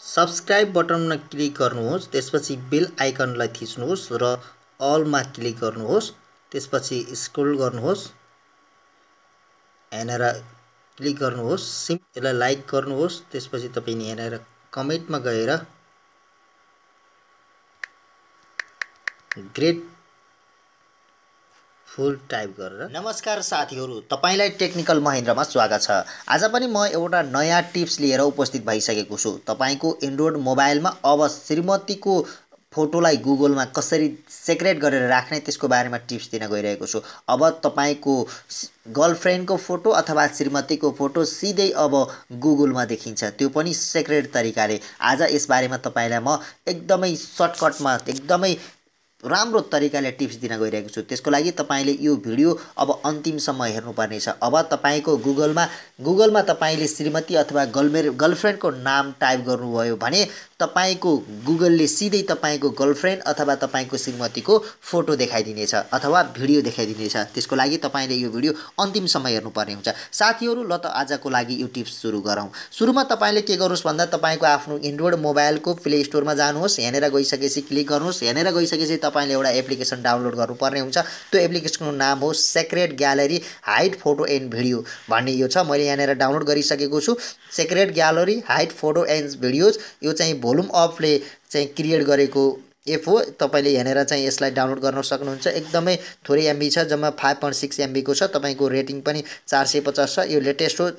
Subscribe बटनमा click गर्नुहोस्, त्यसपछि बेल आइकनलाई थिच्नुहोस् र अलमा क्लिक गर्नुहोस्। त्यसपछि स्क्रोल गर्नुहोस्, यहाँनेर क्लिक गर्नुहोस्, यसलाई लाइक गर्नुहोस्। त्यसपछि तपाईं यहाँनेर कमेन्टमा गएर ग्रेट फुल टाइप गरेर। नमस्कार साथीहरू, तपाईलाई टेक्निकल महेन्द्रमा स्वागत छ। आज पनि म एउटा नयाँ टिप्स लिएर उपस्थित भइसकेको छु। तपाईको एन्ड्रोइड मोबाइलमा अब श्रीमतीको फोटोलाई गुगलमा कसरी सेक्रेट गरेर राख्ने त्यसको बारेमा टिप्स दिन गइरहेको छु। अब तपाईको गर्लफ्रेन्डको फोटो अथवा श्रीमतीको फोटो सिधै अब गुगलमा देखिन्छ, त्यो पनि सेक्रेट तरिकाले। आज यस बारेमा तपाईलाई म एकदमै सर्टकटमा एकदमै राम्रो तरिकाले टिप्स दिन गइरहेको छु। त्यसको लागि तपाईले यो भिडियो अब अन्तिमसम्म हेर्नुपर्ने छ। अब तपाईको गुगलमा तपाईले श्रीमती अथवा गर्लफ्रेन्डको नाम टाइप गर्नुभयो भने तपाईको गुगलले सिधै तपाईको गर्लफ्रेन्ड अथवा तपाईको श्रीमतीको फोटो देखाइदिनेछ अथवा भिडियो देखाइदिनेछ। त्यसको लागि तपाईले यो भिडियो अन्तिमसम्म हेर्नुपर्ने हुन्छ। साथीहरू, ल त आजको लागि यो टिप्स सुरु गरौँ। सुरुमा तपाईले के गर्नुहोस् भन्दा तपाईको आफ्नो एन्ड्रोइड मोबाइलको प्ले स्टोरमा जानुहोस्। यहाँनेर गइसकेपछि क्लिक गर्नुहोस्। यहाँनेर गइसकेपछि तपाईले एउटा एप्लिकेसन डाउनलोड गर्नुपर्ने हुन्छ। त्यो एप्लिकेसनको नाम हो secret gallery hide photo and video भन्ने यो छ। मैले यहाँनेर डाउनलोड गरिसकेको छु। Secret gallery hide photo and videos, यो चाहिँ भोल्युम अफले चाहिँ क्रिएट गरेको एप हो। तपाईले यहाँनेर चाहिँ यसलाई डाउनलोड गर्न सक्नुहुन्छ। एकदमै थोरै एमबी छ, जम्मा 5.6 एमबी को छ। तपाईको रेटिङ पनि 450 छ। यो लेटेस्ट हो।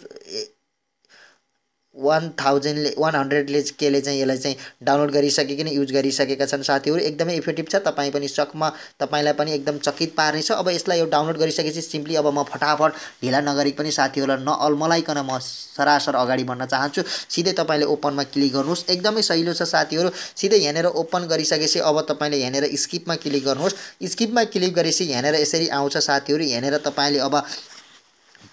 100ले केले चाहिँ यसलाई चाहिँ डाउनलोड गरिसकिकन युज गरिसकेका छन् साथीहरू। एकदमै इफेक्टिभ छ। तपाईँ पनि सकमा तपाईलाई पनि एकदम चकित पार्नेछ। अब यसलाई यो डाउनलोड गरिसकेपछि सिम्पली अब म फटाफट ढिला नगरिकन पनि साथीहरूलाई नअल्मलाइकन म सरासर अगाडि बढ्न चाहन्छु। सिधै तपाईले ओपनमा क्लिक गर्नुहोस्। एकदमै सजिलो छ साथीहरू। सिधै यहाँनेर ओपन गरिसकेपछि अब तपाईले यहाँनेर स्किपमा क्लिक गर्नुहोस्। स्किपमा क्लिक गरेपछि यहाँनेर यसरी आउँछ साथीहरू। यहाँनेर तपाईले अब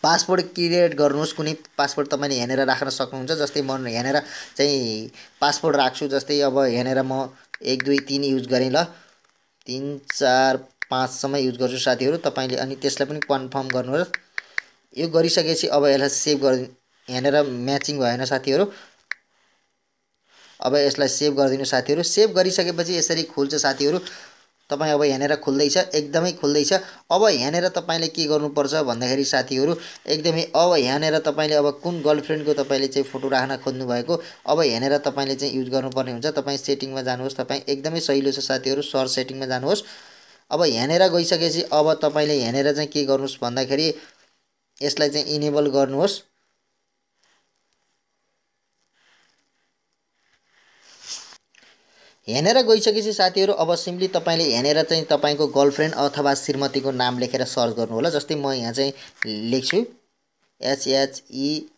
पासवर्ड क्रिएट गर्नुहोस्। कुनै पासवर्ड तपाईले यहाँनेर राख्न सक्नुहुन्छ। जस्तै म यहाँनेर चाहिँ पासवर्ड राख्छु। जस्तै अब यहाँनेर म 1 2 3 युज गरेँ, ल 3 4 5 सम्म युज गर्छु साथीहरू। तपाईले अनि त्यसलाई पनि कन्फर्म गर्नुहोस्। यो गरिसकेपछि अब यसलाई सेभ गर्दिनु। यहाँनेर म्याचिङ भएन साथीहरू। अब यसलाई सेभ गरिदिनु साथीहरू। सेभ गरिसकेपछि यसरी खुल्छ साथीहरू। तपाईँ अब यहाँनेर खुल्दैछ, एकदमै खुल्दैछ। अब यहाँनेर तपाईले के गर्नुपर्छ भन्दाखेरि साथीहरू, एकदमै अब यहाँनेर तपाईले अब कुन गर्लफ्रेन्डको तपाईले चाहिँ फोटो राख्न खोज्नु भएको, अब यहाँनेर तपाईले चाहिँ युज गर्नुपर्ने हुन्छ। तपाईँ सेटिङमा जानुहोस्। तपाईँ एकदमै सजिलो छ साथीहरू। सर्च सेटिङमा जानुहोस्। अब यहाँनेर गइसकेपछि अब तपाईले यहाँनेर चाहिँ के गर्नुहोस् भन्दाखेरि यसलाई चाहिँ इनेबल गर्नुहोस्। यहाँनेर गइसकेपछि साथीहरू अब सिम्पली तपाईले यहाँनेर चाहिँ तपाईको गर्लफ्रेन्ड अथवा श्रीमतीको नाम लेखेर सर्च गर्नु होला। जस्तै म यहाँ चाहिँ लेख्छु SHEELA।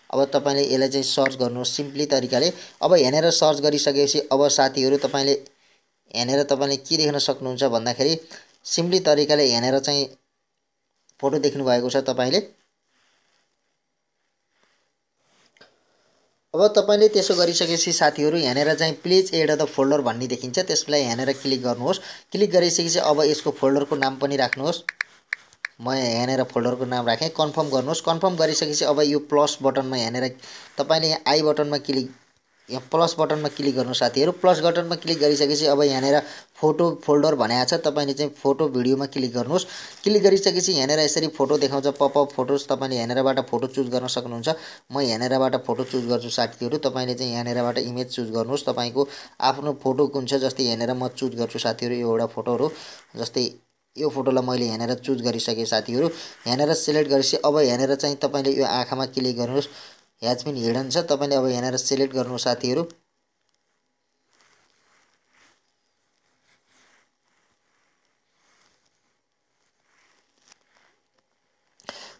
अब तपाईले यसलाई चाहिँ सर्च गर्नुहोस् सिम्पली तरिकाले। अब यहाँनेर सर्च गरिसकेपछि अब साथीहरू तपाईले यहाँनेर तपाईले के देख्न सक्नुहुन्छ भन्दाखेरि सिम्पली तरिकाले यहाँनेर चाहिँ फोटो देख्नु भएको छ तपाईले। अब तपाईले त्यसो गरिसकेपछि साथीहरू यहाँनेर चाहिँ प्लिज एड द फोल्डर भन्ने देखिन्छ। त्यसलाई यहाँनेर क्लिक गर्नुहोस्। क्लिक गरिसकेपछि अब यसको फोल्डरको नाम पनि राख्नुहोस्। म यहाँनेर फोल्डरको नाम राखेँ। कन्फर्म गर्नुहोस्। कन्फर्म गरिसकेपछि अब यो प्लस बटनमा यहाँनेर तपाईले यहाँ आई बटनमा क्लिक, यहाँ प्लस बटनमा क्लिक गर्नु साथीहरू। प्लस बटनमा क्लिक गरिसकेपछि अब यहाँनेर फोटो फोल्डर भनेको छ। तपाईले चाहिँ फोटो भिडियोमा क्लिक गर्नुहोस्। क्लिक गरिसकेपछि यहाँनेर यसरी फोटो देखाउँछ पपअप फोटोज। तपाईले यहाँनेरबाट फोटो चुज गर्न सक्नुहुन्छ। म यहाँनेरबाट फोटो चुज गर्छु साथीहरू। तपाईले चाहिँ यहाँनेरबाट इमेज चुज गर्नुहोस्। तपाईको आफ्नो फोटो कुन छ, जस्तै यहाँनेर म चुज गर्छु साथीहरू। यो एउटा फोटोहरु, जस्तै यो फोटोलाई मैले यहाँनेर चुज गरिसकेँ साथीहरू। यहाँनेर सिलेक्ट गरेपछि अब यहाँनेर चाहिँ तपाईले यो आँखामा क्लिक गर्नुहोस्। ह्याज बिन हिडन छ। तपाईले अब यहाँनेर सिलेक्ट गर्नु साथीहरू।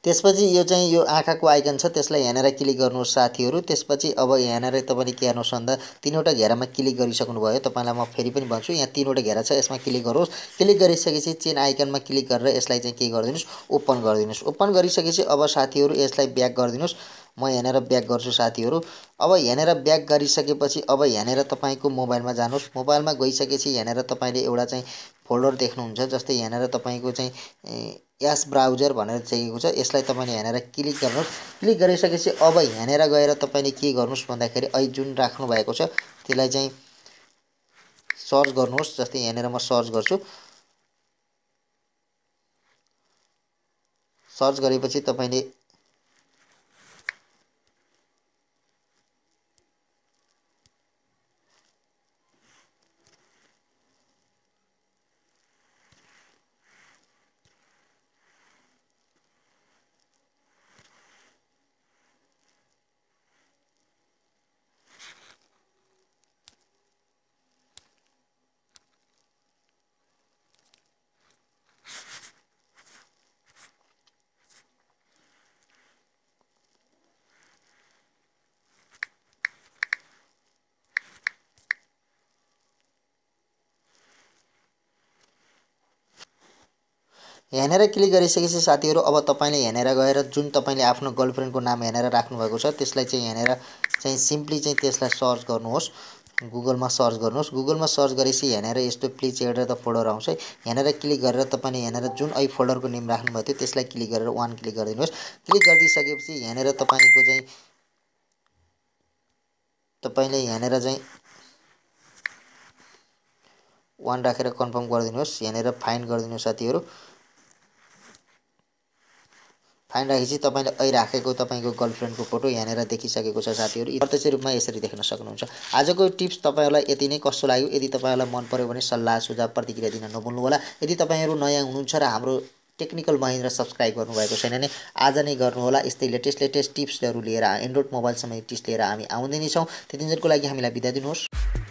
त्यसपछि यो चाहिँ यो आँखाको आइकन छ, त्यसलाई यहाँनेर क्लिक गर्नुहोस् साथीहरू। त्यसपछि अब यहाँनेर तपाईले के गर्नुहोस् भन्दा तीनवटा घेरामा क्लिक गरिसक्नु भयो। तपाईलाई म फेरि पनि भन्छु, यहाँ तीनवटा घेरा छ, यसमा क्लिक गर्नुहोस्। क्लिक गरिसकेपछि चेन आइकनमा क्लिक गरेर यसलाई चाहिँ के गरिदिनुस्, ओपन गरिदिनुस्। ओपन गरिसकेपछि अब साथीहरू यसलाई ब्याक गरिदिनुस्। म यहाँनेर ब्याक गर्छु साथीहरू। अब यहाँनेर ब्याक गरिसकेपछि अब यहाँनेर तपाईको मोबाइलमा जानुहोस्। मोबाइलमा गइसकेपछि यहाँनेर तपाईले एउटा चाहिँ फोल्डर देख्नुहुन्छ। जस्तै यहाँनेर तपाईको चाहिँ एस ब्राउजर भनेर चाहिएको छ। यसलाई तपाईँले यहाँनिर क्लिक गर्नुहोस्। क्लिक गरिसकेपछि अब यहाँनिर गएर तपाईँले के गर्नुहोस् भन्दाखेरि अहिले जुन राख्नु भएको छ त्यसलाई चाहिँ सर्च गर्नुहोस्। जस्तै यहाँनिर म सर्च गर्छु। सर्च गरेपछि तपाईँले यहाँनिर क्लिक गरिसकेपछि साथीहरू अब तपाईँले यहाँनिर गएर जुन तपाईँले आफ्नो गर्लफ्रेन्डको नाम यहाँनिर राख्नुभएको छ त्यसलाई चाहिँ यहाँनिर चाहिँ सिम्पली चाहिँ त्यसलाई सर्च गर्नुहोस्। गुगलमा सर्च गर्नुहोस्। गुगलमा सर्च गरेपछि यहाँनिर यस्तो प्लिज एड द फोल्डर आउँछ। यहाँनिर क्लिक गरेर तपाईँले यहाँनिर जुन अहिले फोल्डरको नेम राख्नुभएको थियो त्यसलाई क्लिक गरेर वान क्लिक गरिदिनुहोस्। क्लिक गरिदिइसकेपछि यहाँनिर तपाईँले यहाँनिर चाहिँ वान राखेर कन्फर्म गरिदिनुहोस्। यहाँनिर फाइन्ड गरिदिनुहोस् साथीहरू। फाइन राखेपछि तपाईँले अहिले राखेको तपाईँको गर्लफ्रेन्डको फोटो यहाँनिर देखिसकेको छ साथीहरू। प्रत्यक्ष रूपमा यसरी देख्न सक्नुहुन्छ। आजको टिप्स तपाईँहरूलाई यति नै कस्तो लाग्यो? यदि तपाईँहरूलाई मन पर्यो भने सल्लाह सुझाव प्रतिक्रिया दिन नभुल्नुहोला। यदि तपाईँहरू नयाँ हुनुहुन्छ र हाम्रो टेक्निकल महिन्द्रा सब्सक्राइब गर्नुभएको छैन भने आज नै गर्नुहोला। यस्तै लेटेस्ट टिप्सहरू लिएर एन्ड्रोइड मोबाइलसम्म टिप्स लिएर हामी आउँदै नै छौँ। त्यतिन्जेलको लागि हामीलाई बिदा दिनुहोस्।